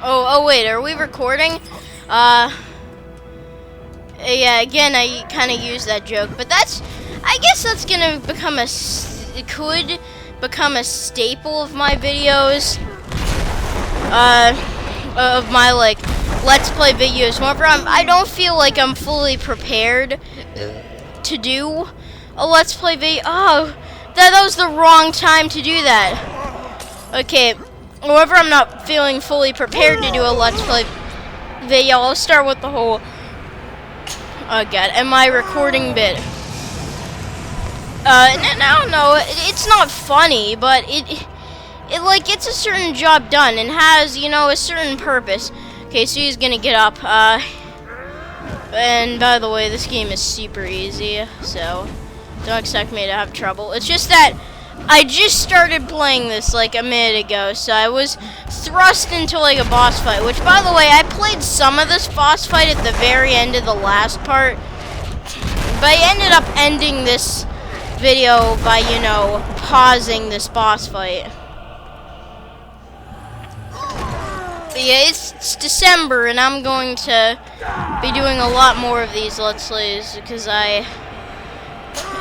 Oh wait, are we recording? Yeah, again, I kind of used that joke, but I guess that's gonna become it could become a staple of my videos, of my, like, Let's Play videos. Whenever I don't feel like I'm fully prepared to do a Let's Play video. Oh, that was the wrong time to do that. Okay, whenever I'm not feeling fully prepared to do a Let's Play video, I'll start with the whole, oh god, am I recording bit? No, it's not funny, but it like gets a certain job done and has, you know, a certain purpose. Okay, so he's gonna get up, and by the way, this game is super easy, so don't expect me to have trouble. It's just that I just started playing this like a minute ago, so I was thrust into like a boss fight, which, by the way, I played some of this boss fight at the very end of the last part, but I ended up ending this video by, you know, pausing this boss fight. But yeah, it's December, and I'm going to be doing a lot more of these Let's Plays because I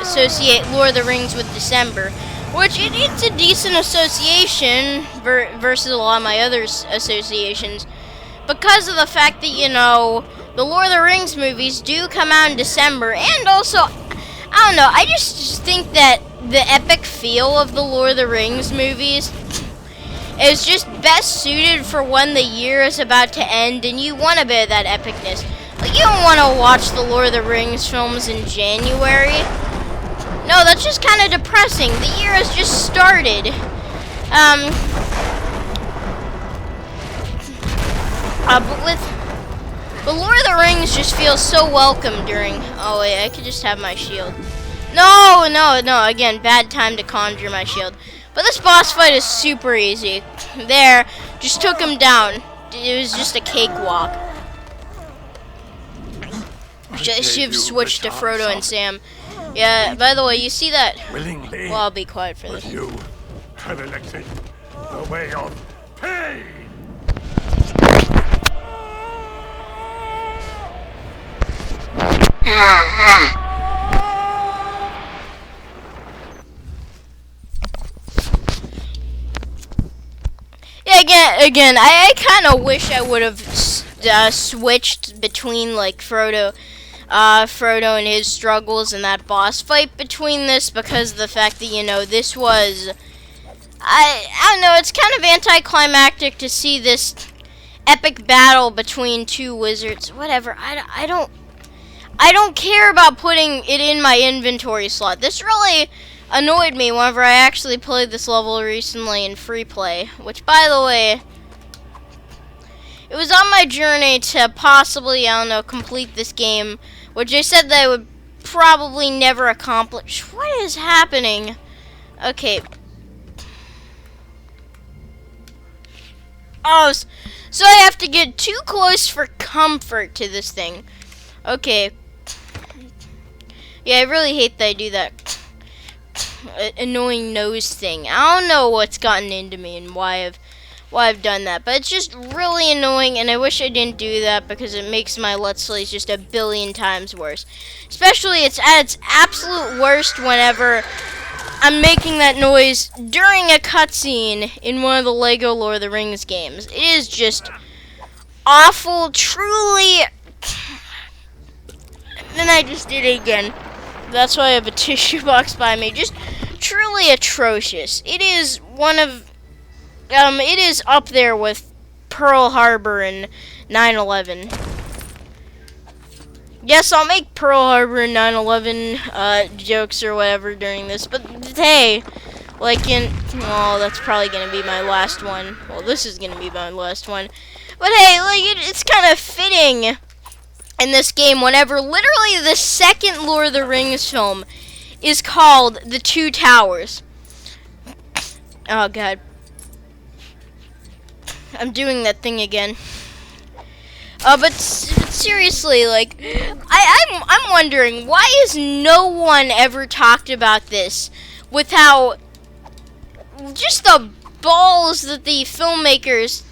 associate Lord of the Rings with December, which it's a decent association versus a lot of my other associations, because of the fact that, you know, the Lord of the Rings movies do come out in December, and also, I don't know, I just think that the epic feel of the Lord of the Rings movies is just best suited for when the year is about to end and you want a bit of that epicness. Like, you don't want to watch the Lord of the Rings films in January. No, that's just kind of depressing. The year has just started. But with the Lord of the Rings just feels so welcome during. Oh wait, I could just have my shield. No, again, bad time to conjure my shield. But this boss fight is super easy. There, just took him down. It was just a cakewalk. Should have switched to Frodo and Sam. Yeah, by the way, you see that? Willingly, Well, I'll be quiet for this. you have elected the way of pain. Yeah, again, I kind of wish I would have switched between, like, Frodo and his struggles and that boss fight between this, because of the fact that, you know, this was, I don't know, it's kind of anticlimactic to see this epic battle between two wizards. Whatever, I don't care about putting it in my inventory slot. This really annoyed me whenever I actually played this level recently in free play, which, by the way, it was on my journey to possibly, I don't know, complete this game, which I said that I would probably never accomplish. What is happening? Okay. Oh, so I have to get too close for comfort to this thing. Okay. Yeah, I really hate that I do that annoying nose thing. I don't know what's gotten into me and why I've done that, but it's just really annoying, and I wish I didn't do that because it makes my Let's Plays just a billion times worse. Especially, it's at its absolute worst whenever I'm making that noise during a cutscene in one of the Lego Lord of the Rings games. It is just awful, truly. Then I just did it again. That's why I have a tissue box by me. Just truly atrocious. It is one of, it is up there with Pearl Harbor and 9/11. Yes, I'll make Pearl Harbor and 9/11 jokes or whatever during this, but hey, like oh, that's probably gonna be my last one. Well, this is gonna be my last one. But hey, like, it's kind of fitting in this game whenever literally the second Lord of the Rings film is called The Two Towers. Oh god. I'm doing that thing again. But seriously, like, I'm wondering, why has no one ever talked about this without just the balls that the filmmakers,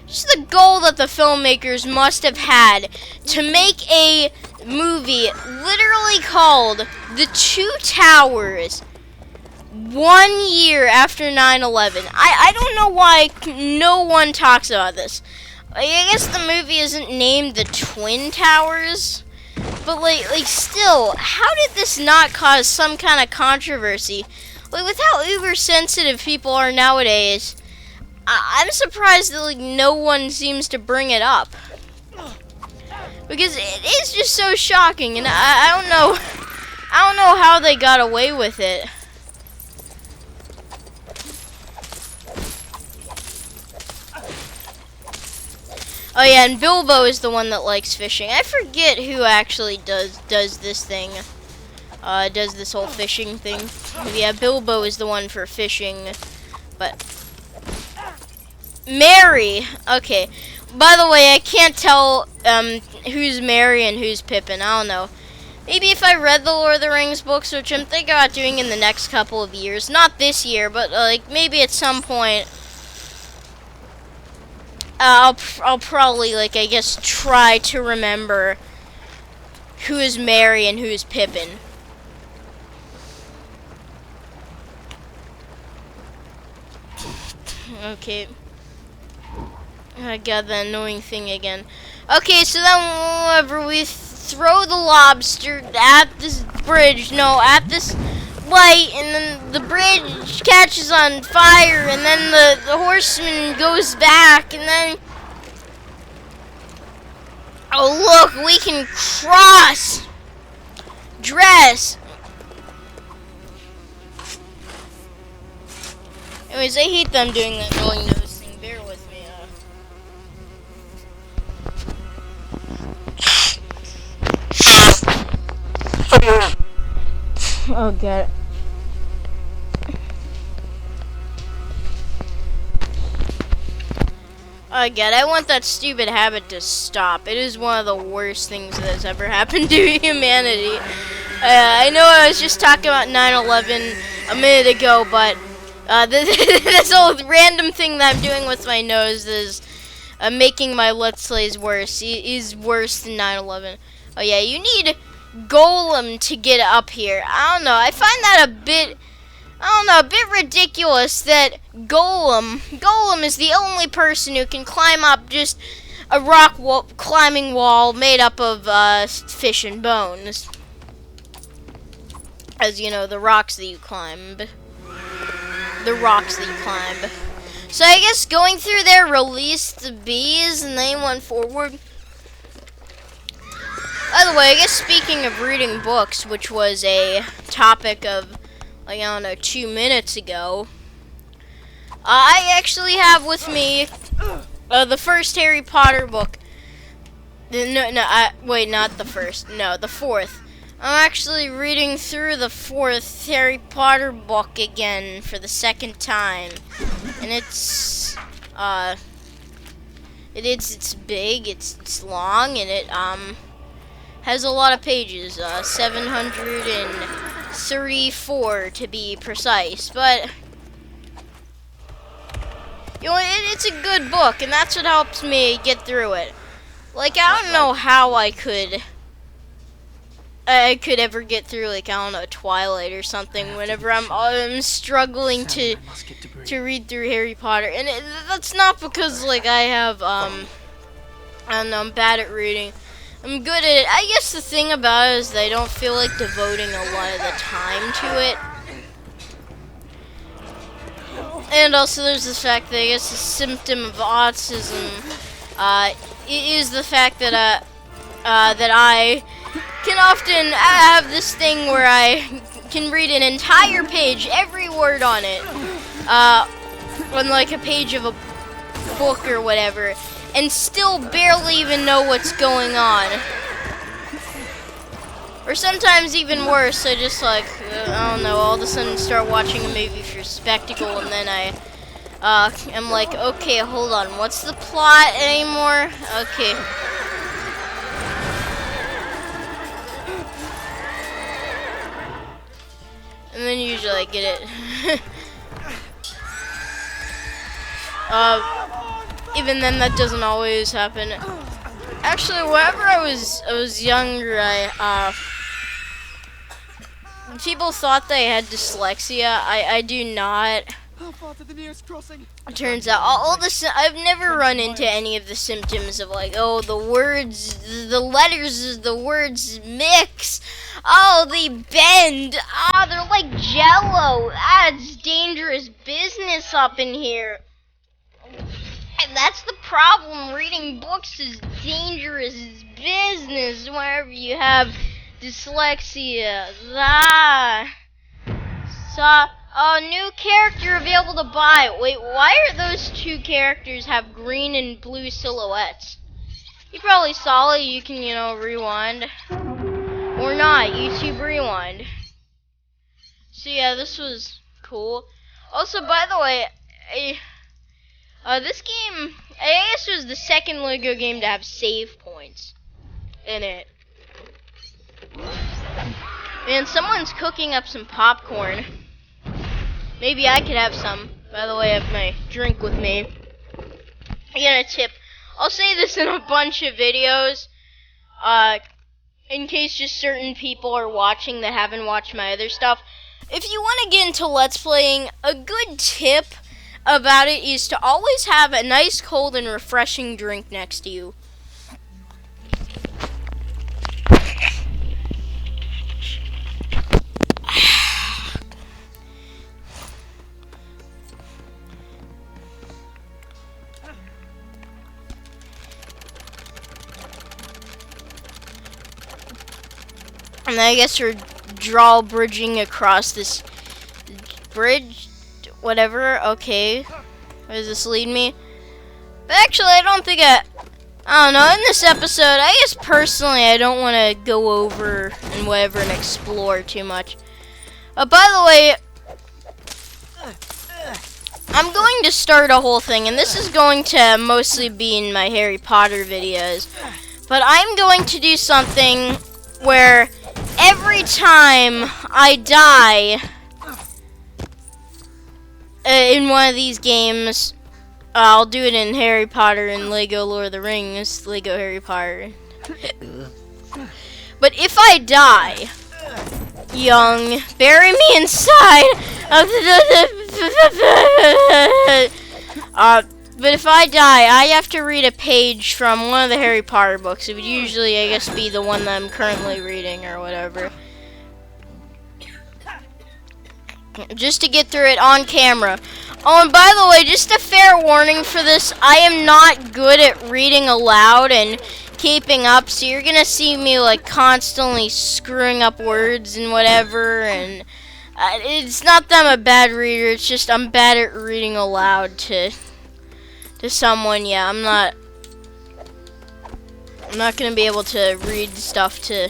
just the goal that the filmmakers must have had to make a movie literally called The Two Towers 1 year after 9/11. I don't know why no one talks about this. I guess the movie isn't named The Twin Towers, but like still, how did this not cause some kind of controversy? Like, with how uber sensitive people are nowadays, I'm surprised that like no one seems to bring it up, because it is just so shocking, and I don't know how they got away with it. Oh yeah, and Bilbo is the one that likes fishing. I forget who actually does this thing. Does this whole fishing thing. But yeah, Bilbo is the one for fishing. But Merry. Okay. By the way, I can't tell who's Merry and who's Pippin. I don't know. Maybe if I read the Lord of the Rings books, which I'm thinking about doing in the next couple of years. Not this year, but like maybe at some point. I'll probably, like, I guess, try to remember who is Merry and who is Pippin. Okay. I got the annoying thing again. Okay, so then whenever we throw the lobster at this bridge, no, at this light, and then the bridge catches on fire, and then the horseman goes back, and then oh look, we can cross dress. Anyways, I hate them doing that annoying nose thing. Bear with me. Oh god. Oh god, I want that stupid habit to stop. It is one of the worst things that has ever happened to humanity. I know I was just talking about 9/11 a minute ago, but this whole random thing that I'm doing with my nose is making my Let's Plays worse. It is worse than 9/11. Oh yeah, you need Golem to get up here. I don't know. I find that a bit ridiculous that Golem is the only person who can climb up just a rock climbing wall made up of fish and bones. As you know, the rocks that you climb. So I guess going through there released the bees and they went forward. By the way, I guess speaking of reading books, which was a topic of, like, I don't know, 2 minutes ago, I actually have with me the first Harry Potter book. Wait, not the first. No, the fourth. I'm actually reading through the fourth Harry Potter book again for the second time, and it's big, it's long, and it has a lot of pages, 734 to be precise, but you know, it's a good book, and that's what helps me get through it. Like, I don't know how I could ever get through, like, I don't know, Twilight or something whenever I'm struggling to read through Harry Potter. And that's not because, like, I have, I don't know, I'm bad at reading. I'm good at it. I guess the thing about it is that I don't feel like devoting a lot of the time to it. And also there's the fact that I guess a symptom of autism is the fact that that I can often have this thing where I can read an entire page, every word on it, on like a page of a book or whatever, and still barely even know what's going on. Or sometimes even worse, I just like, I don't know, all of a sudden start watching a movie for spectacle, and then I'm like, okay, hold on, what's the plot anymore? Okay. I get it. Even then, that doesn't always happen. Actually, whenever I was younger, people thought they had dyslexia. I do not. How far to the nearest crossing? It turns out I've never run into any of the symptoms of like, oh, the words mix. Oh, they bend. Ah, they're like jello. Ah, it's dangerous business up in here. And that's the problem. Reading books is dangerous business whenever you have dyslexia. New character available to buy. Wait, why are those two characters have green and blue silhouettes? You probably saw it. You can, rewind. Or not. YouTube rewind. So yeah, this was cool. Also, by the way, this game, I guess, was the second Lego game to have save points in it. Man, someone's cooking up some popcorn. Maybe I could have some. By the way, I have my drink with me. I get a tip. I'll say this in a bunch of videos, in case just certain people are watching that haven't watched my other stuff. If you want to get into Let's Playing, a good tip about it is to always have a nice, cold, and refreshing drink next to you. And I guess we're drawbridging across this bridge, whatever. Okay, where does this lead me? But actually, I don't know. In this episode, I guess personally, I don't want to go over and whatever and explore too much. By the way, I'm going to start a whole thing, and this is going to mostly be in my Harry Potter videos. But I'm going to do something where every time I die in one of these games, I'll do it in Harry Potter and Lego Lord of the Rings, Lego Harry Potter. But if I die young, bury me inside of but if I die, I have to read a page from one of the Harry Potter books. It would usually, I guess, be the one that I'm currently reading or whatever. Just to get through it on camera. Oh, and by the way, just a fair warning for this. I am not good at reading aloud and keeping up, so you're going to see me, like, constantly screwing up words and whatever, and it's not that I'm a bad reader, it's just I'm bad at reading aloud to someone. Yeah, I'm not gonna be able to read stuff to,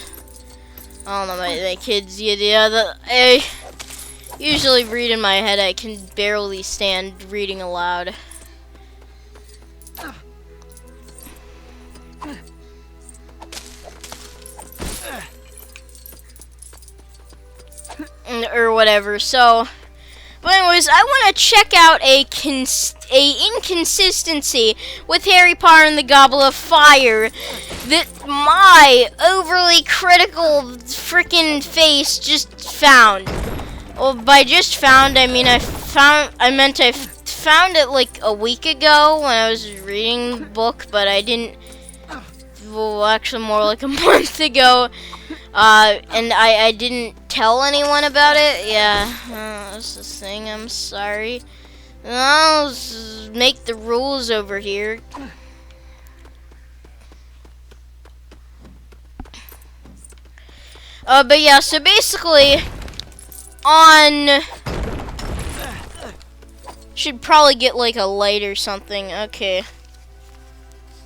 I don't know, my kids. I usually read in my head. I can barely stand reading aloud. Or whatever. So, but anyways, I want to check out a inconsistency with Harry Potter and the Goblet of Fire that my overly critical freaking face just found. Well, by just found, I mean I found it like a week ago when I was reading the book, but I didn't. Well, actually, more like a month ago, and I didn't tell anyone about it. Yeah, that's the thing. I'm sorry. I'll just make the rules over here. But yeah, so basically, should probably get like a light or something. Okay.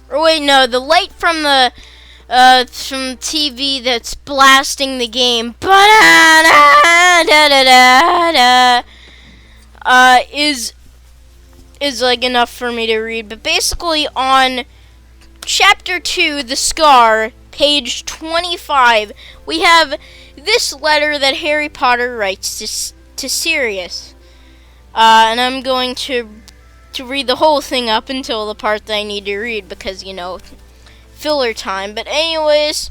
Or wait, no, the light from the TV that's blasting the game is like enough for me to read. But basically on chapter 2, The Scar, page 25, we have this letter that Harry Potter writes to Sirius. And I'm going to read the whole thing up until the part that I need to read because, you know, filler time. But anyways,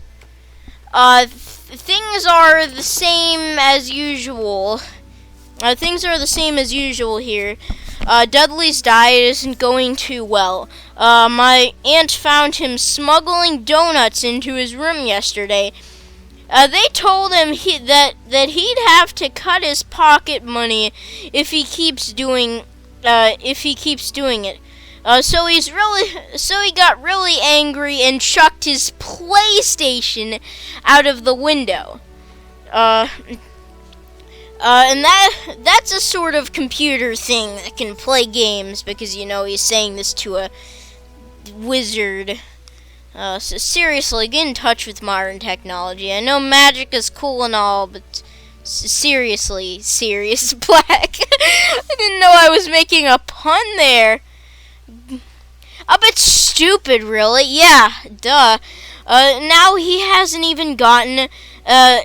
things are the same as usual. Things are the same as usual here. Dudley's diet isn't going too well. My aunt found him smuggling donuts into his room yesterday. They told him that he'd have to cut his pocket money if he keeps doing it. So he got really angry and chucked his PlayStation out of the window. And that's a sort of computer thing that can play games because, you know, he's saying this to a wizard. So seriously, get in touch with modern technology. I know magic is cool and all, but seriously, Sirius Black. I didn't know I was making a pun there. A bit stupid, really. Yeah, duh. Now he hasn't even gotten,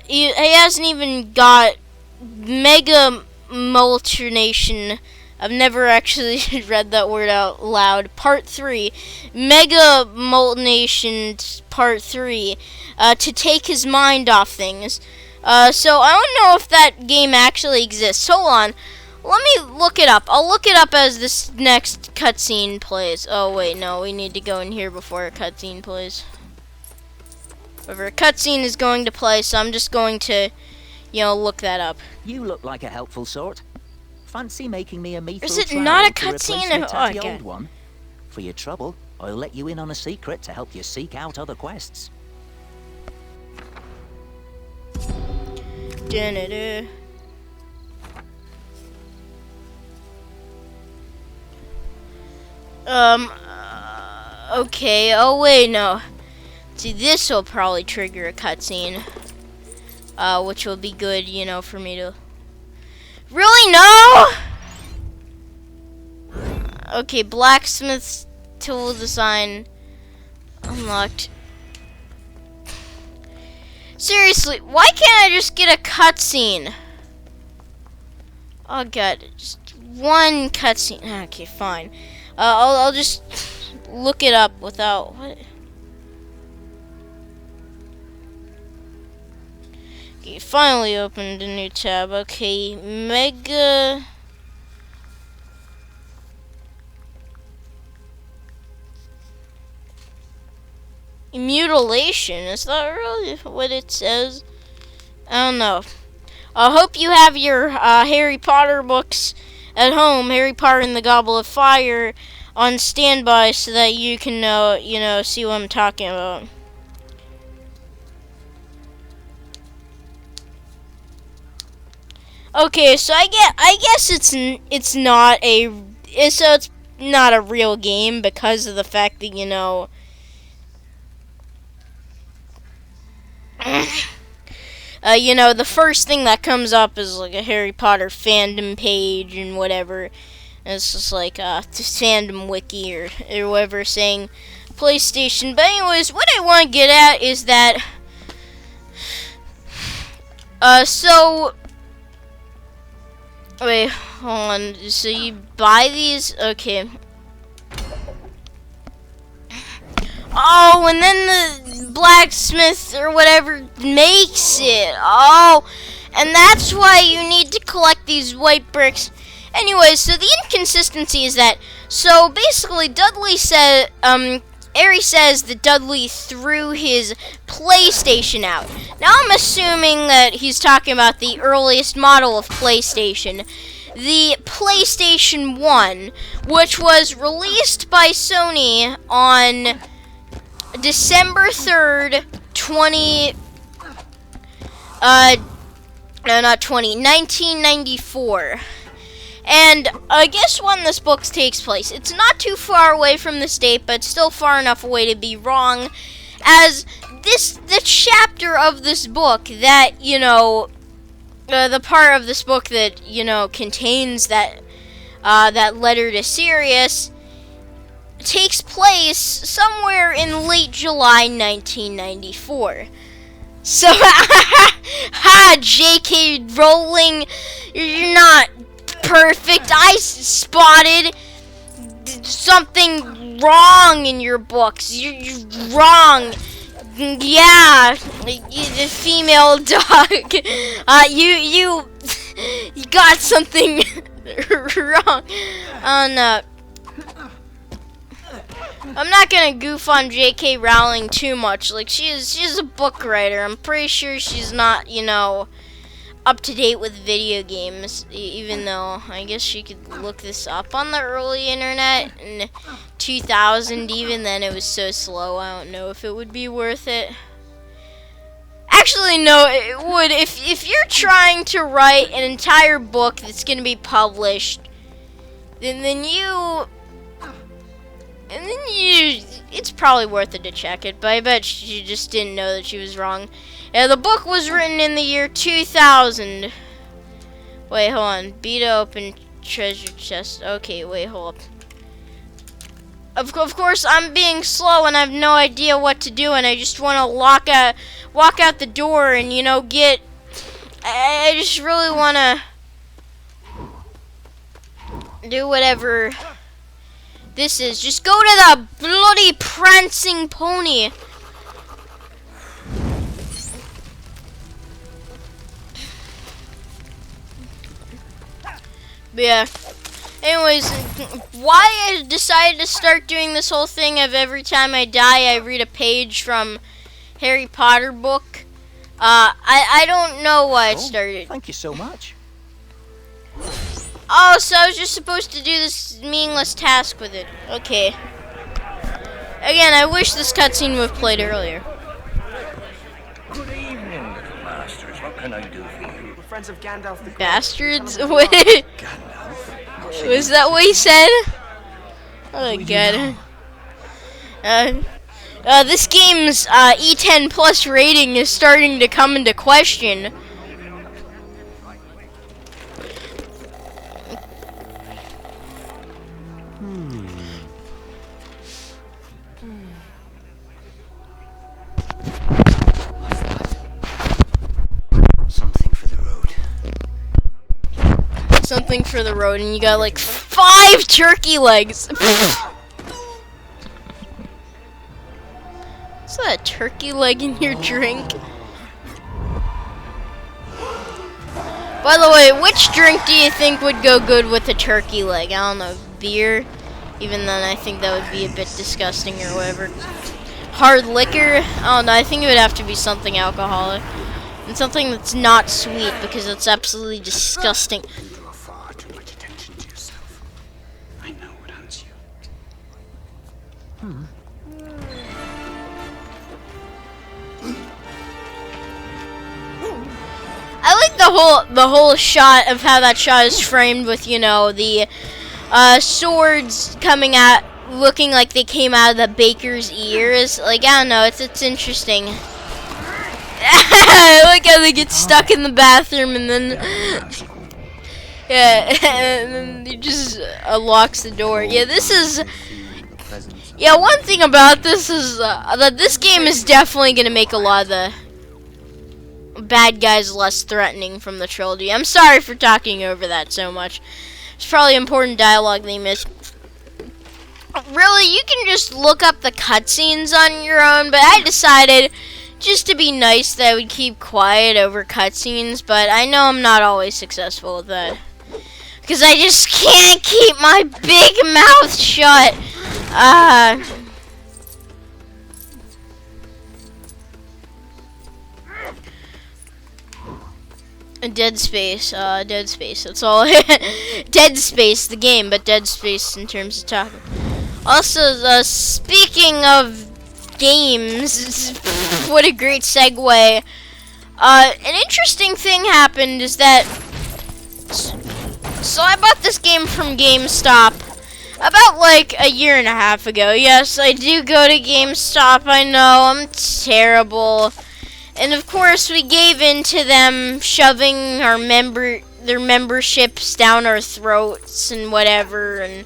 he hasn't even got Mega Multrination. I've never actually read that word out loud. Part 3. Mega Multination Part 3. To take his mind off things. So I don't know if that game actually exists. Hold on. Let me look it up. I'll look it up as this next cutscene plays. Oh, wait, no. We need to go in here before a cutscene plays. However, a cutscene is going to play, so I'm just going to, you know, look that up. You look like a helpful sort. Fancy making me a meat Is it not a cutscene? Oh, old one? For your trouble, I'll let you in on a secret to help you seek out other quests. Da-da-da. Okay, oh wait, no. See, this will probably trigger a cutscene. Which will be good, you know, for me to... Really? No? Okay, blacksmith's tool design unlocked. Seriously, why can't I just get a cutscene? Oh god, just one cutscene. Okay, fine. I'll just look it up without what? Okay, finally opened a new tab. Okay, Mega. Mutilation, is that really what it says? I don't know. I hope you have your Harry Potter books at home, Harry Potter and the Goblet of Fire, on standby so that you can you know, see what I'm talking about. Okay, so I guess it's not a real game because of the fact that, you know, you know, the first thing that comes up is like a Harry Potter fandom page and whatever. And it's just like fandom wiki or whatever saying PlayStation. But anyways, what I want to get at is that so wait, hold on. So you buy these, okay. Oh, and then the blacksmith or whatever makes it. Oh, and that's why you need to collect these white bricks. Anyways, so the inconsistency is that, so basically Dudley said, Aerie says that Dudley threw his PlayStation out. Now I'm assuming that he's talking about the earliest model of PlayStation, the PlayStation 1, which was released by Sony on December 3rd, 1994. And guess when this book takes place? It's not too far away from this date, but still far enough away to be wrong, as the chapter of this book that, you know, the part of this book that, you know, contains that letter to Sirius takes place somewhere in late July 1994. So, ha, J.K. Rowling, you're not perfect. I spotted something wrong in your books. You're wrong. Yeah, the female dog. You got something wrong. Oh no. I'm not gonna goof on J.K. Rowling too much. Like she's a book writer. I'm pretty sure she's not, up to date with video games. Even though I guess she could look this up on the early internet in 2000. Even then, it was so slow. I don't know if it would be worth it. Actually, no, it would. If you're trying to write an entire book that's gonna be published, then it's probably worth it to check it, but I bet she just didn't know that she was wrong. Yeah, the book was written in the year 2000. Wait, hold on. Beat open treasure chest. Okay, wait, hold up. Of course, I'm being slow and I have no idea what to do, and I just want to walk out the door and, get... I just really want to do whatever... this is. Just go to the bloody prancing pony. But yeah. Anyways, why I decided to start doing this whole thing of every time I die I read a page from Harry Potter book. I don't know why I started. Thank you so much. Oh, so I was just supposed to do this meaningless task with it. Okay. Again, I wish this cutscene would have played earlier. Good evening, little masters. What can I do for you? We're friends of Gandalf the Grey. Bastards? Wait. Was that what he said? Oh my god. This game's E10 plus rating is starting to come into question. Something for the road, and you got like 5 turkey legs. Is that a turkey leg in your drink? By the way, which drink do you think would go good with a turkey leg? I don't know, beer? Even then, I think that would be a bit disgusting or whatever. Hard liquor? I don't know, I think it would have to be something alcoholic. And something that's not sweet, because it's absolutely disgusting. I like the whole shot of how that shot is framed with, the swords coming out, looking like they came out of the baker's ears. Like, I don't know, it's interesting. I like how they get stuck in the bathroom and then yeah, and then he just locks the door. Yeah, this is. Yeah, one thing about this is that this game is definitely gonna make a lot of the bad guys less threatening from the trilogy. I'm sorry for talking over that so much. It's probably important dialogue they missed. Really, you can just look up the cutscenes on your own, but I decided just to be nice that I would keep quiet over cutscenes, but I know I'm not always successful with that. Because I just can't keep my big mouth shut. Dead Space, that's all. Dead Space, the game, but Dead Space in terms of talking. Also, speaking of games, what a great segue. An interesting thing happened is that, so I bought this game from GameStop about like a year and a half ago. Yes, I do go to GameStop, I know, I'm terrible. And of course, we gave in to them shoving their memberships down our throats and whatever, and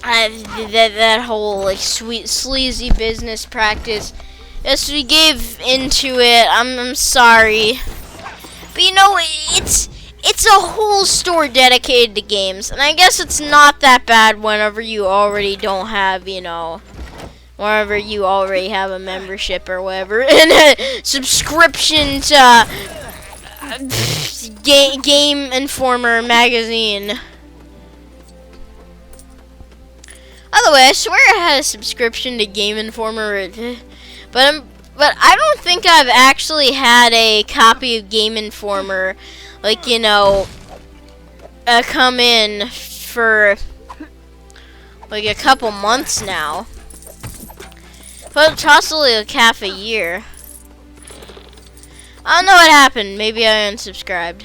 that whole like sweet sleazy business practice. Yes, we gave into it. I'm sorry. But you know, it's a whole store dedicated to games. And I guess it's not that bad whenever you already don't have, you know, whenever you already have a membership or whatever. And a subscription to Game Informer magazine. By the way, I swear I had a subscription to Game Informer, but I don't think I've actually had a copy of Game Informer, like, you know, come in for like a couple months now. But possibly like half a year. I don't know what happened. Maybe I unsubscribed.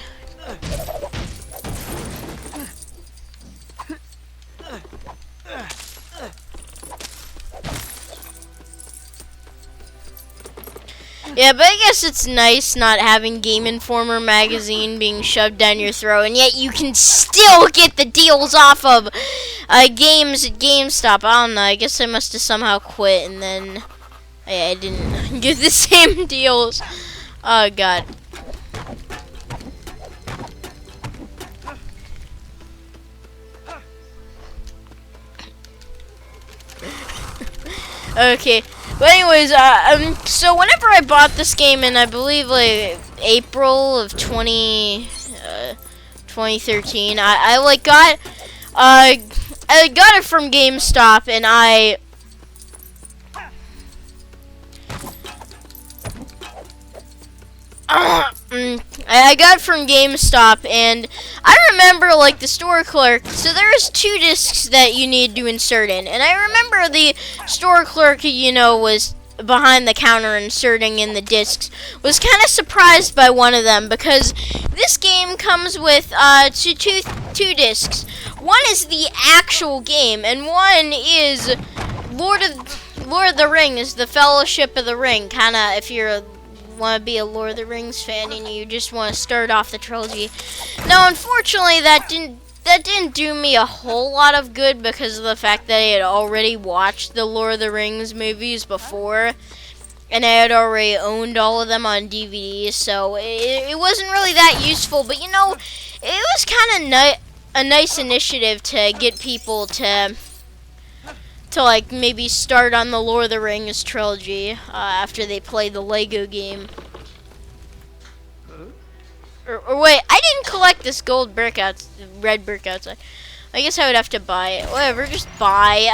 Yeah, but I guess it's nice not having Game Informer magazine being shoved down your throat, and yet you can still get the deals off of games at GameStop. I don't know, I guess I must have somehow quit, and then I didn't get the same deals. Oh, God. Okay. But anyways, so whenever I bought this game in, I believe, like, April of 2013, I got it from GameStop, and I got it from GameStop, and I remember, like, the store clerk, so there's 2 discs that you need to insert in, and I remember the store clerk, you know, was behind the counter inserting in the discs, was kind of surprised by one of them, because this game comes with two discs. One is the actual game, and one is Lord of the Rings, the Fellowship of the Ring, kind of, if you're want to be a Lord of the Rings fan and you just want to start off the trilogy. Now, unfortunately, that didn't do me a whole lot of good because of the fact that I had already watched the Lord of the Rings movies before, and I had already owned all of them on DVD, so it wasn't really that useful. But you know, it was kind of a nice initiative to get people to like maybe start on the Lord of the Rings trilogy after they play the Lego game. Or wait, I didn't collect this gold brick red brick outside. I guess I would have to buy it. Whatever, just buy.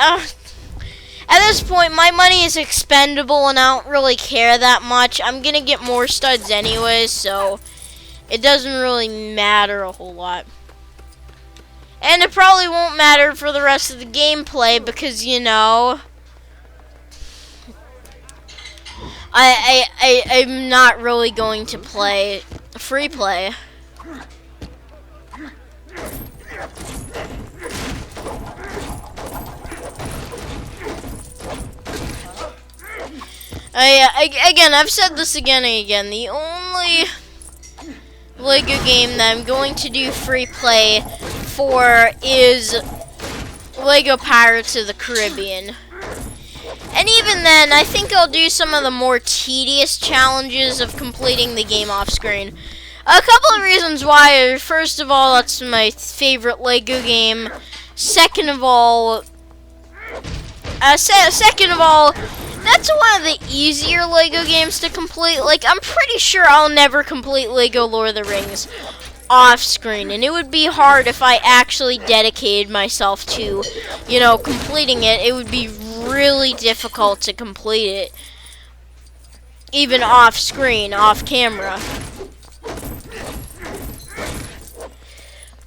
At this point, my money is expendable and I don't really care that much. I'm gonna get more studs anyway, so it doesn't really matter a whole lot. And it probably won't matter for the rest of the gameplay because, you know, I'm not really going to play free play. Again, I've said this again and again. The only Lego game that I'm going to do free play for is Lego Pirates of the Caribbean. And even then, I think I'll do some of the more tedious challenges of completing the game off screen. A couple of reasons why. First of all, that's my favorite Lego game. Second of all, that's one of the easier Lego games to complete. Like, I'm pretty sure I'll never complete Lego Lord of the Rings off screen, and it would be hard if I actually dedicated myself to, you know, completing it. It would be really difficult to complete it, even off screen, off camera.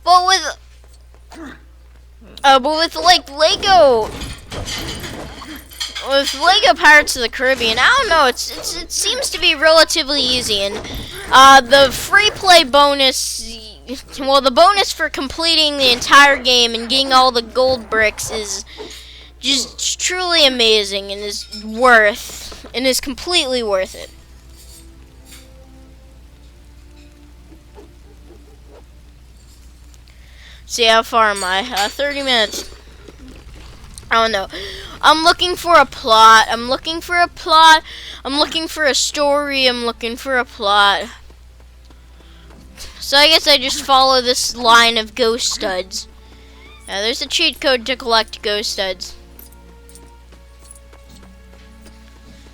But with like Lego Pirates of the Caribbean, I don't know, it seems to be relatively easy, and the free play bonus, well, the bonus for completing the entire game and getting all the gold bricks is just truly amazing and is completely worth it. See, how far am I? 30 minutes. I don't know. I'm looking for a plot. I'm looking for a plot. I'm looking for a story. I'm looking for a plot. So I guess I just follow this line of ghost studs. Now there's a cheat code to collect ghost studs.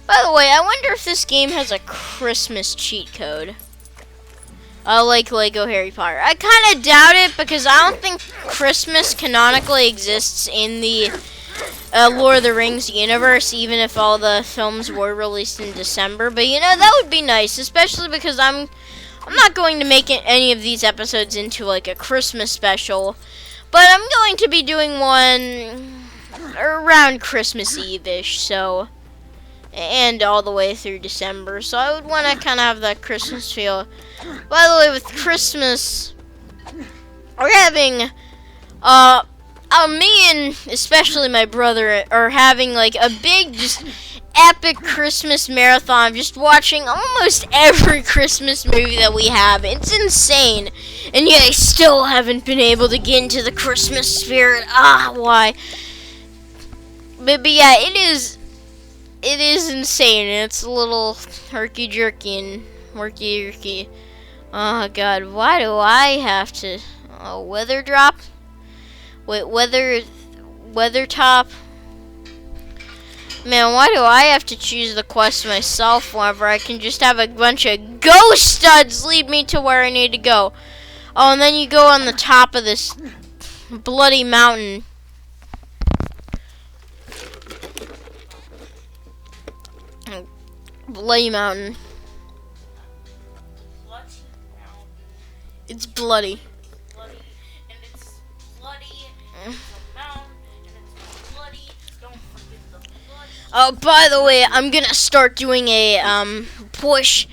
By the way, I wonder if this game has a Christmas cheat code. Like Lego Harry Potter. I kind of doubt it because I don't think Christmas canonically exists in the Lord of the Rings universe, even if all the films were released in December. But you know, that would be nice, especially because I'm not going to make any of these episodes into like a Christmas special, but I'm going to be doing one around Christmas Eve-ish, so, and all the way through December. So I would want to kind of have that Christmas feel. By the way, with Christmas, we're having me and especially my brother are having like a big, just epic Christmas marathon, just watching almost every Christmas movie that we have. It's insane, and yet I still haven't been able to get into the Christmas spirit. Why? But yeah, it is insane. It's a little herky-jerky and murky-jerky. Oh god, why do I have to... Oh, weather drop? Wait, weather top? Man, why do I have to choose the quest myself whenever I can just have a bunch of ghost studs lead me to where I need to go? Oh, and then you go on the top of this bloody mountain. Bloody mountain. It's bloody. Bloody, and it's bloody, and it's a mountain, and it's bloody. Don't forget the bloody. Oh, by the way, I'm gonna start doing a push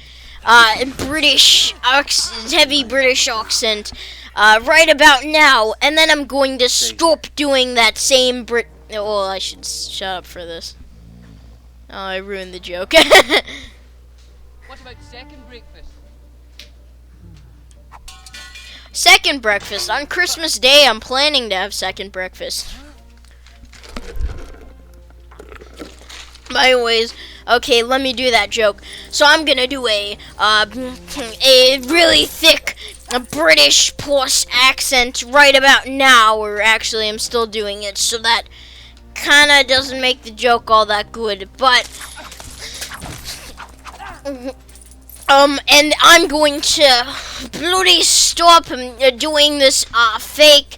British heavy British accent right about now, and then I'm going to stop doing that same well, I should shut up for this. Oh, I ruined the joke. What about second breakfast? Second breakfast. On Christmas Day, I'm planning to have second breakfast. Anyways, okay, let me do that joke. So I'm gonna do a really thick British posh accent right about now, or actually I'm still doing it, so that kinda doesn't make the joke all that good, but and I'm going to bloody stop doing this fake,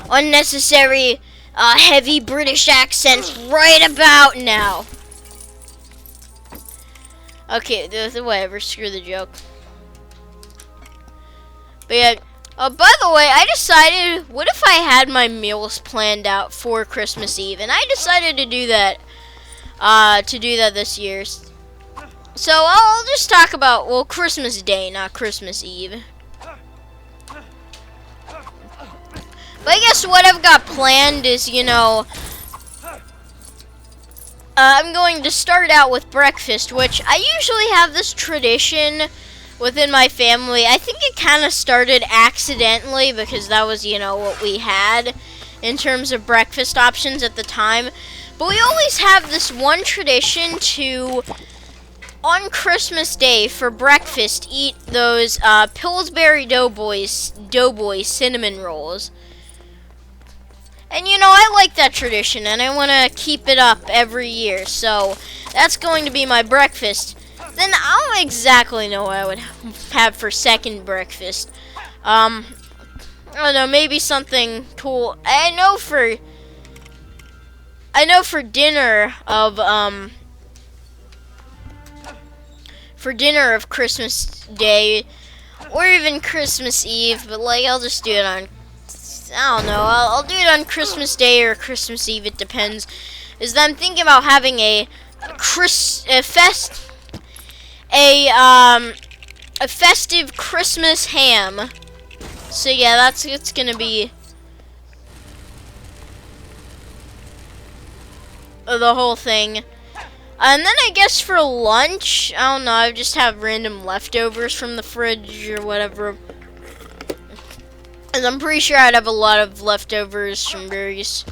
unnecessary, heavy British accent right about now. Okay, whatever, screw the joke. But yeah, by the way, I decided, what if I had my meals planned out for Christmas Eve? And I decided to do that this year. So I'll just talk about, well, Christmas Day, not Christmas Eve. But I guess what I've got planned is, you know, I'm going to start out with breakfast, which I usually have this tradition within my family. I think it kind of started accidentally because that was, you know, what we had in terms of breakfast options at the time. But we always have this one tradition to, on Christmas Day for breakfast, eat those Pillsbury Doughboy cinnamon rolls. And you know, I like that tradition and I want to keep it up every year. So that's going to be my breakfast. Then I don't exactly know what I would have for second breakfast. I don't know, maybe something cool. I know for dinner of Christmas Day or even Christmas Eve, but like I'll just do it on, I don't know, I'll do it on Christmas Day or Christmas Eve, it depends. Is that I'm thinking about having a festive Christmas ham. So yeah, it's gonna be the whole thing. And then I guess for lunch, I don't know, I just have random leftovers from the fridge or whatever. And I'm pretty sure I'd have a lot of leftovers from various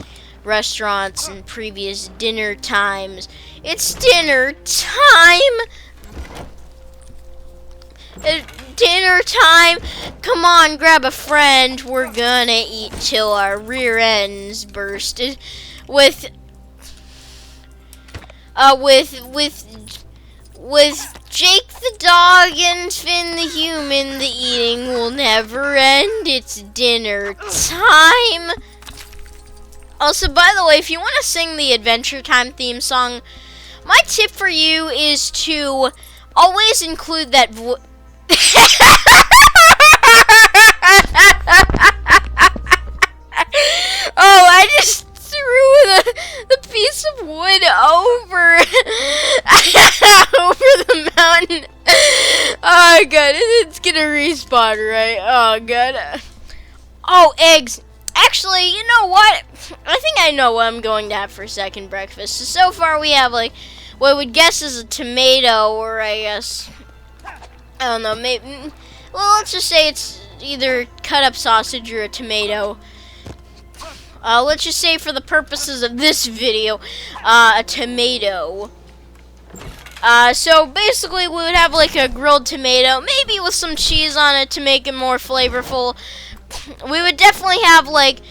restaurants in previous dinner times. It's dinner time! Dinner time! Come on, grab a friend. We're gonna eat till our rear ends burst. With Jake the dog and Finn the human, the eating will never end. It's dinner time. Also, by the way, if you want to sing the Adventure Time theme song, my tip for you is to always include that Oh, I just threw the piece of wood over over the mountain. Oh god, it's gonna respawn, right? Oh god. Oh, eggs. Actually, you know what? I think I know what I'm going to have for second breakfast. So far we have like what I would guess is a tomato, or I guess I don't know, maybe, well, let's just say it's either cut up sausage or a tomato. Let's just say for the purposes of this video, a tomato. So basically we would have like a grilled tomato, maybe with some cheese on it to make it more flavorful. We would definitely have like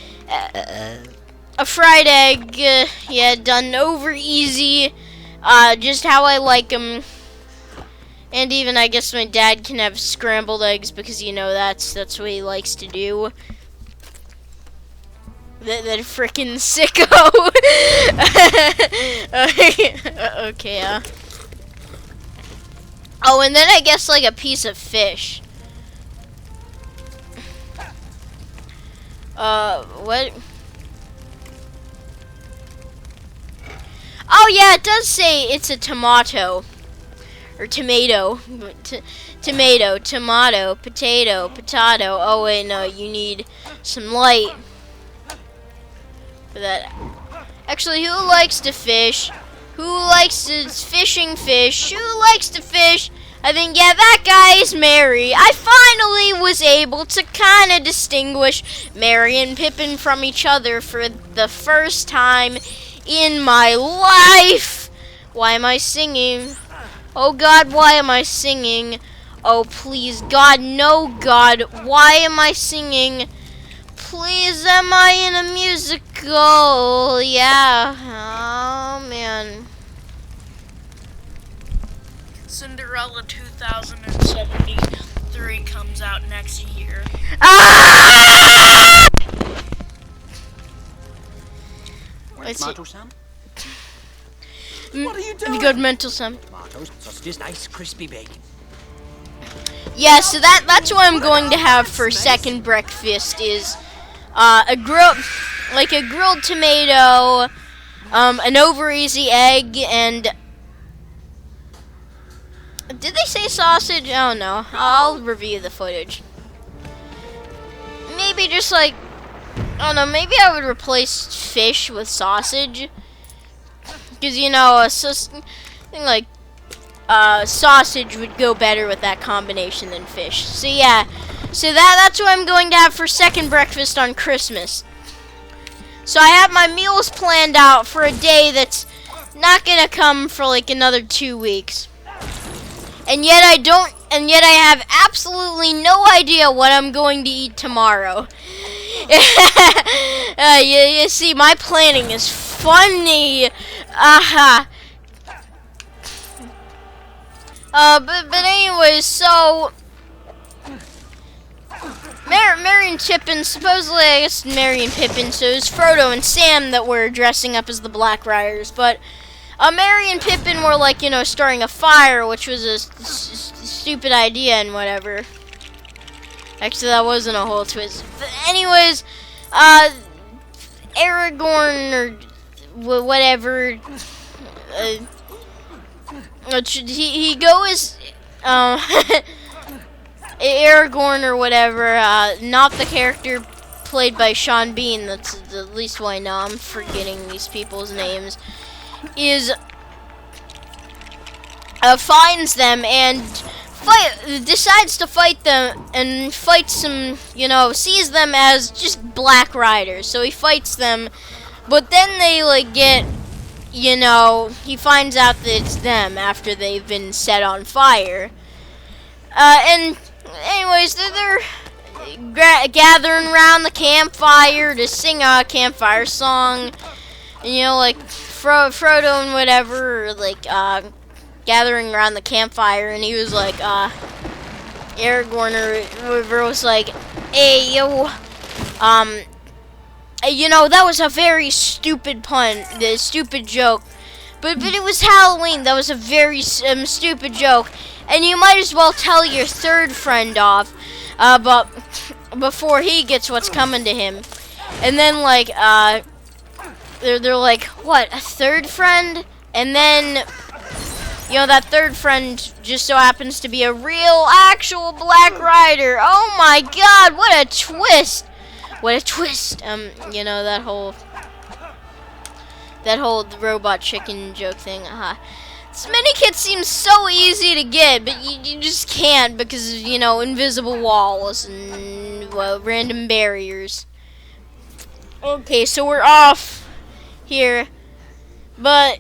a fried egg, yeah, done over easy, just how I like them. And even I guess my dad can have scrambled eggs because, you know, that's what he likes to do. That frickin' sicko. Okay, oh, and then I guess like a piece of fish. What? Oh yeah, it does say it's a tomato. Or tomato. Tomato, tomato, potato, potato. Oh wait, no, you need some light for that. Actually, who likes to fish? Who likes to fishing fish? Who likes to fish? I think, yeah, that guy is Mary. I finally was able to kind of distinguish Mary and Pippin from each other for the first time in my life. Why am I singing? Oh God, why am I singing? Oh please, God, no, God, why am I singing? Please, am I in a musical? Yeah, oh man. Cinderella 2073 comes out next year. Ah! Tomato, Sam? What are you doing? Have you got mental, Sam? Tomatoes, sausages, nice crispy bacon. Yeah, so that's what I'm going to have for second breakfast is a grilled tomato, an over easy egg, and did they say sausage? I don't know. I'll review the footage. Maybe just like, I don't know, maybe I would replace fish with sausage. Because, you know, sausage would go better with that combination than fish. So yeah, so that's what I'm going to have for second breakfast on Christmas. So I have my meals planned out for a day that's not gonna come for like another 2 weeks. And yet I have absolutely no idea what I'm going to eat tomorrow. You see, my planning is funny. But anyways, so Merry and Pippin, supposedly I guess Merry and Pippin, so it was Frodo and Sam that were dressing up as the Black Riders, but Merry and Pippin were like, you know, starting a fire, which was a stupid idea and whatever. Actually, that wasn't a whole twist. But anyways, Aragorn or whatever, he goes, Aragorn or whatever, not the character played by Sean Bean, that's the least one I know, I'm forgetting these people's names, is, finds them and decides to fight them and fights them, you know, sees them as just Black Riders, so he fights them, But then they like get, you know, he finds out that it's them after they've been set on fire. And anyways, they're gathering around the campfire to sing a campfire song. And, you know, like Frodo and whatever, like gathering around the campfire, and he was like, Aragorn or whoever was like, hey yo, you know, that was a very stupid pun, the stupid joke. But it was Halloween. That was a very stupid joke, and you might as well tell your third friend off, but before he gets what's coming to him. And then like they're like, what, a third friend? And then, you know, that third friend just so happens to be a real, actual Black Rider. Oh my God, what a twist! What a twist! You know, that whole robot chicken joke thing. This mini kit seems so easy to get, but you just can't because, you know, invisible walls and, well, random barriers. Okay, so we're off here, but,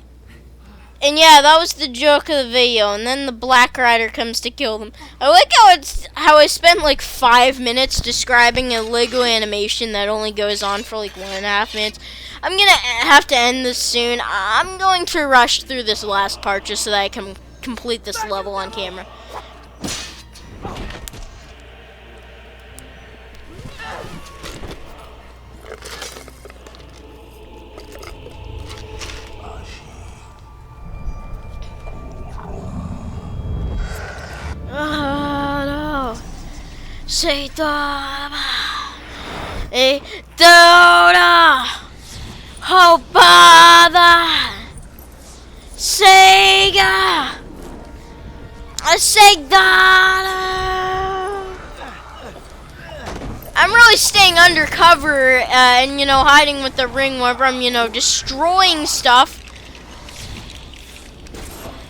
and yeah, that was the joke of the video, and then the Black Rider comes to kill them. I like how I spent like 5 minutes describing a Lego animation that only goes on for like 1.5 minutes. I'm gonna have to end this soon. I'm going to rush through this last part just so that I can complete this level on camera. No. Say Dora. Hopada. Sega. I'm really staying undercover and, you know, hiding with the ring whenever I'm, you know, destroying stuff.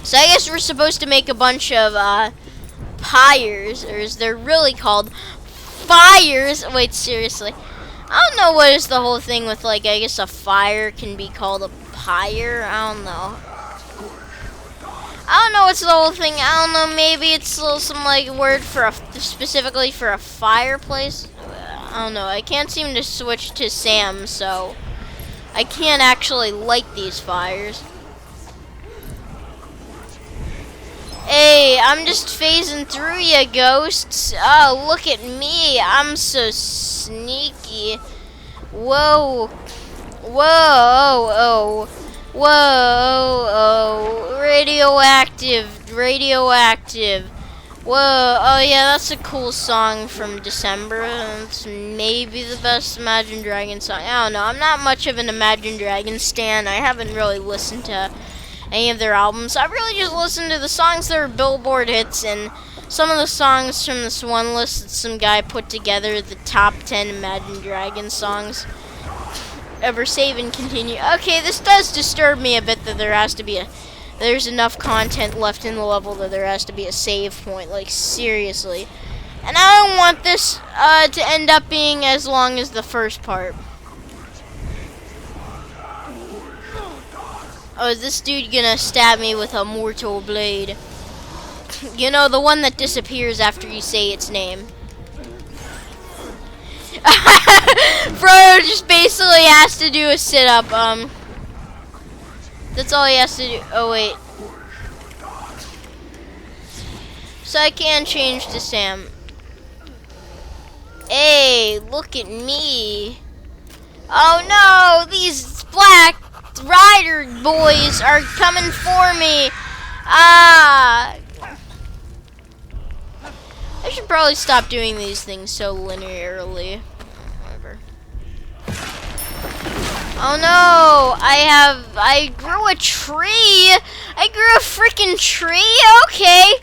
So I guess we're supposed to make a bunch of pyres, or as they're really called, fires. Wait, seriously. I don't know what is the whole thing with, like, I guess a fire can be called a pyre. I don't know. I don't know what's the whole thing. I don't know, maybe it's some, like, word for specifically for a fireplace. I don't know. I can't seem to switch to Sam, so I can't actually light these fires. Hey, I'm just phasing through ya, ghosts. Oh, look at me. I'm so sneaky. Whoa. Whoa. Oh. Whoa. Oh. Radioactive. Whoa. Oh, yeah, that's a cool song from December. It's maybe the best Imagine Dragons song. I don't know. I'm not much of an Imagine Dragons stan. I haven't really listened to any of their albums. I really just listened to the songs that are Billboard hits and some of the songs from this one list that some guy put together, the top 10 Imagine Dragons songs. Ever save and continue. Okay, this does disturb me a bit that there's enough content left in the level that there has to be a save point, like seriously. And I don't want this to end up being as long as the first part. Oh, is this dude gonna stab me with a mortal blade? You know, the one that disappears after you say its name. Frodo just basically has to do a sit-up. That's all he has to do. Oh, wait. So I can change to Sam. Hey, look at me. Oh no, these Black Rider boys are coming for me. I should probably stop doing these things so linearly. Whatever. Oh no, I grew a tree. I grew a freaking tree? Okay.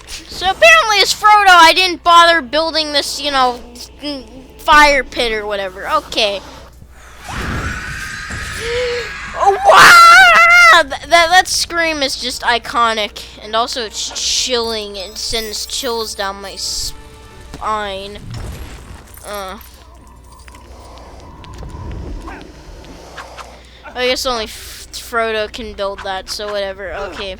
So apparently as Frodo, I didn't bother building this, you know, fire pit or whatever. Okay. Wow! That scream is just iconic, and also it's chilling. It sends chills down my spine. I guess only Frodo can build that, so whatever. Okay.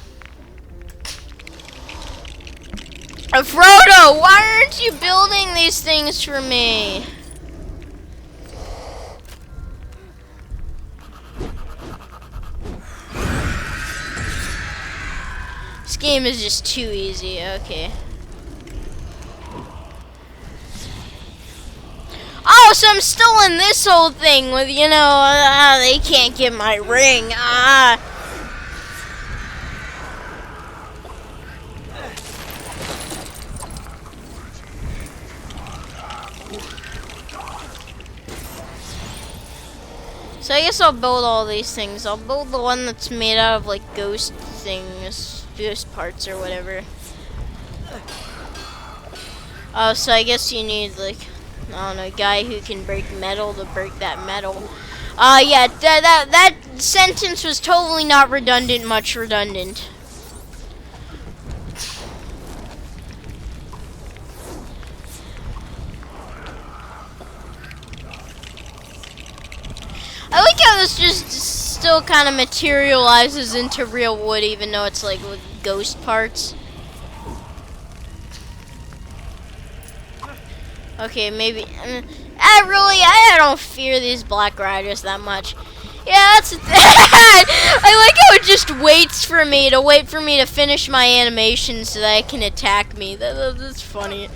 Frodo, why aren't you building these things for me? This game is just too easy. Okay. Oh, so I'm still in this whole thing with, you know, they can't get my ring. So I guess I'll build all these things. I'll build the one that's made out of like ghost things, ghost parts or whatever. Oh, so I guess you need like, I don't know, a guy who can break metal to break that metal. Yeah, that sentence was totally not redundant, much redundant. I like how this just still kind of materializes into real wood, even though it's like with ghost parts. Okay, maybe. I don't fear these black riders that much. Yeah, that's. I like how it just waits for me to finish my animation so that it can attack me. That's funny.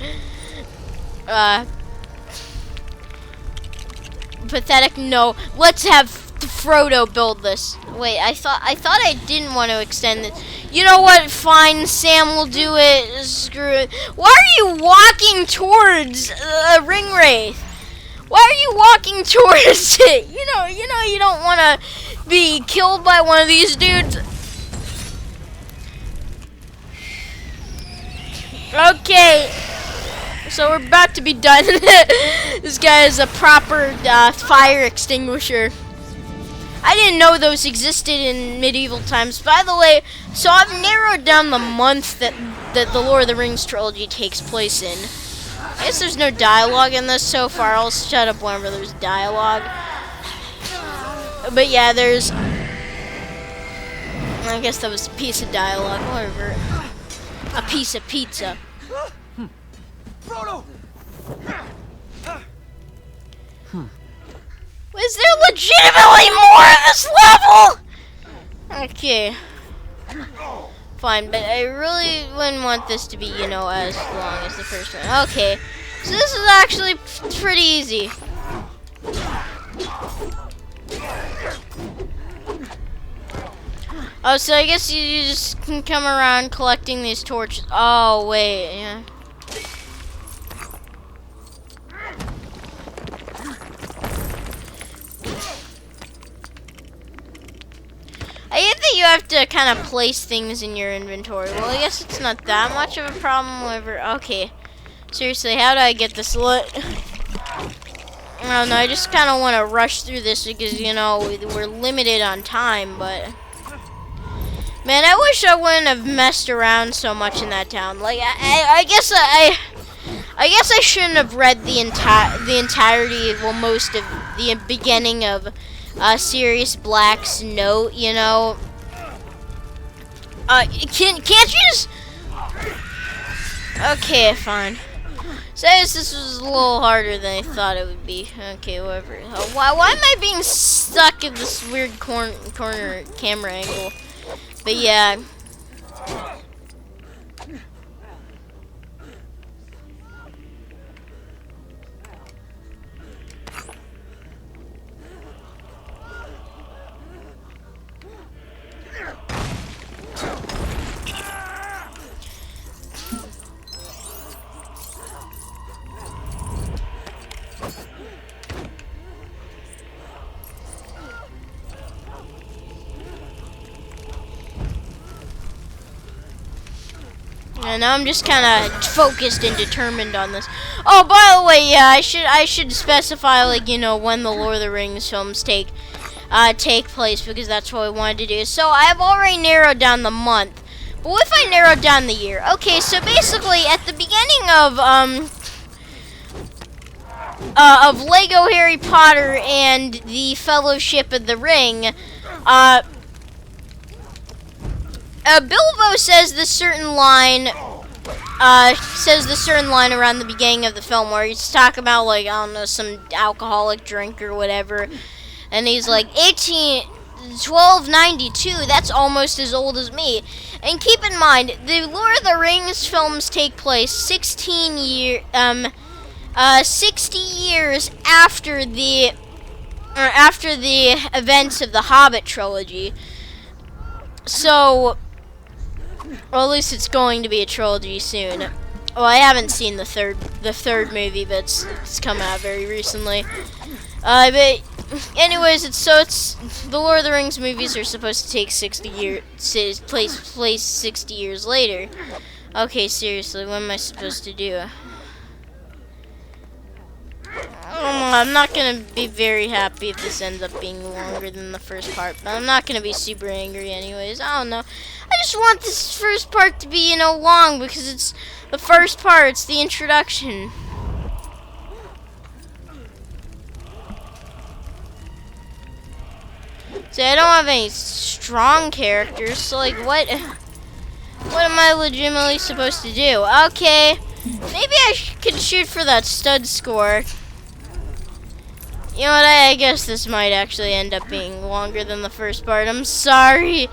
Pathetic. No, let's have Frodo build this. Wait, I thought I didn't want to extend it. You know what? Fine, Sam will do it. Screw it. Why are you walking towards a ring wraith? Why are you walking towards it? You know you don't want to be killed by one of these dudes. Okay. So we're about to be done. This guy is a proper fire extinguisher. I didn't know those existed in medieval times. By the way, so I've narrowed down the month that the Lord of the Rings trilogy takes place in. I guess there's no dialogue in this so far. I'll shut up whenever there's dialogue. But yeah, there's... I guess that was a piece of dialogue. Whatever. A piece of pizza. Frodo! Is there legitimately more of this level? Okay. Fine, but I really wouldn't want this to be, you know, as long as the first one. Okay. So this is actually pretty easy. Oh, so I guess you just can come around collecting these torches. Oh, wait, yeah. I hate that you have to kind of place things in your inventory. Well, I guess it's not that much of a problem. Whatever. Okay. Seriously, how do I get this lit? I don't know. I just kind of want to rush through this because, you know, we're limited on time. But man, I wish I wouldn't have messed around so much in that town. Like, I guess I shouldn't have read the entirety. Well, most of the beginning of Sirius Black's note, you know. Can't you just... Okay, fine. So this was a little harder than I thought it would be. Okay, whatever. Why am I being stuck in this weird corner camera angle? But yeah. And now I'm just kind of focused and determined on this. Oh, by the way, yeah, I should specify, like, you know, when the Lord of the Rings films take place, because that's what I wanted to do. So I've already narrowed down the month. But what if I narrowed down the year? Okay, so basically at the beginning of Lego Harry Potter and the Fellowship of the Ring, Bilbo says this certain line. Says the certain line around the beginning of the film where he's talking about, like, I don't know, some alcoholic drink or whatever, and he's like 1292. That's almost as old as me. And keep in mind, the Lord of the Rings films take place 60 years after the events of the Hobbit trilogy. So, or at least it's going to be a trilogy soon. Well, I haven't seen the third movie, but it's come out very recently. But anyways, it's the Lord of the Rings movies are supposed to take 60 years, place 60 years later. Okay, seriously, what am I supposed to do? I'm not gonna be very happy if this ends up being longer than the first part, but I'm not gonna be super angry anyways. I don't know. I just want this first part to be, long, because it's the first part, it's the introduction. See, I don't have any strong characters, so like, what am I legitimately supposed to do? Okay, maybe I could shoot for that stud score. You know what, I guess this might actually end up being longer than the first part. I'm sorry,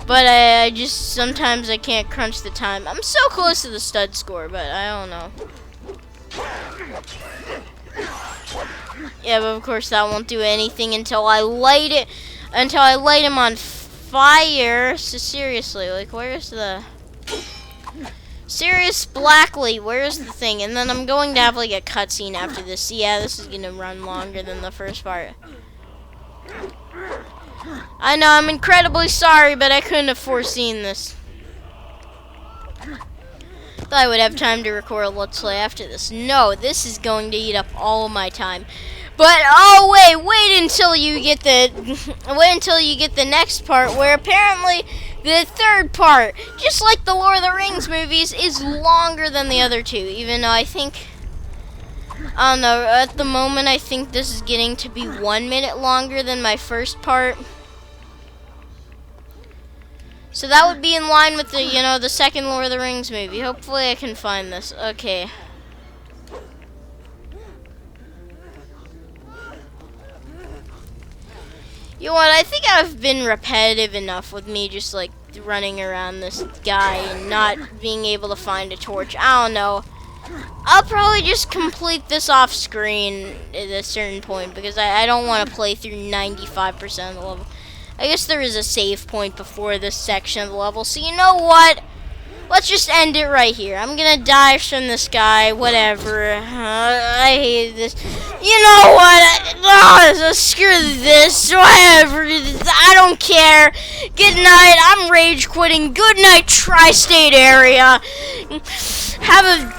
but I just, sometimes I can't crunch the time. I'm so close to the stud score, but I don't know. Yeah, but of course that won't do anything until I light him on fire. So seriously, like, where's the Sirius Blackley, where's the thing? And then I'm going to have like a cutscene after this. Yeah, this is gonna run longer than the first part. I know, I'm incredibly sorry, but I couldn't have foreseen this. Thought I would have time to record a Let's Play after this. No, this is going to eat up all of my time. But oh wait until you get the next part, where apparently the third part, just like the Lord of the Rings movies, is longer than the other two. Even though I don't know, at the moment I think this is getting to be 1 minute longer than my first part. So that would be in line with the, the second Lord of the Rings movie. Hopefully I can find this. Okay. You know what, I think I've been repetitive enough with me just like running around this guy and not being able to find a torch. I don't know. I'll probably just complete this off screen at a certain point because I don't want to play through 95% of the level. I guess there is a save point before this section of the level, so you know what? Let's just end it right here. I'm gonna die from this guy, whatever. I hate this. You know what? Screw this, whatever. I don't care. Good night. I'm rage quitting. Good night, tri-state area. Have a